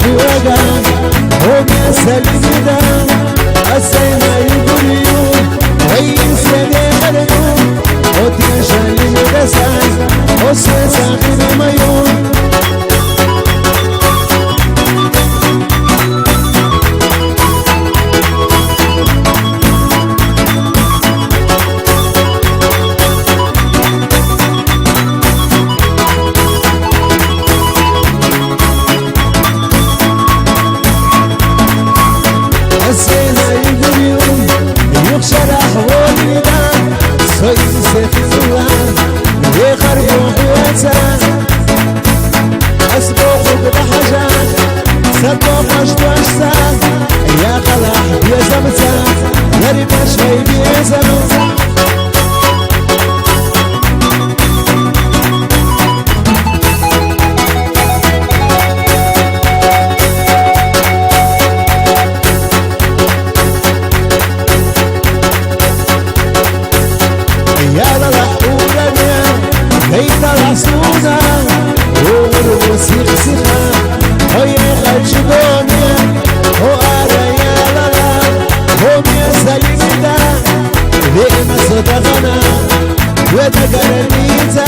في وقع هم يا سليم ده السيما يقوليون رئيس يديرون وتيجان لمدسان وسيسا خير ميون يا خلاح يا زمتا يا ريت شوي يا زمتا يا للحورة هيدا العصونة ووسيخ سخان ويا خلش دنيا وأرى يا لالا هم يا سليم ده ليه ما صدقنا وتقرنيتا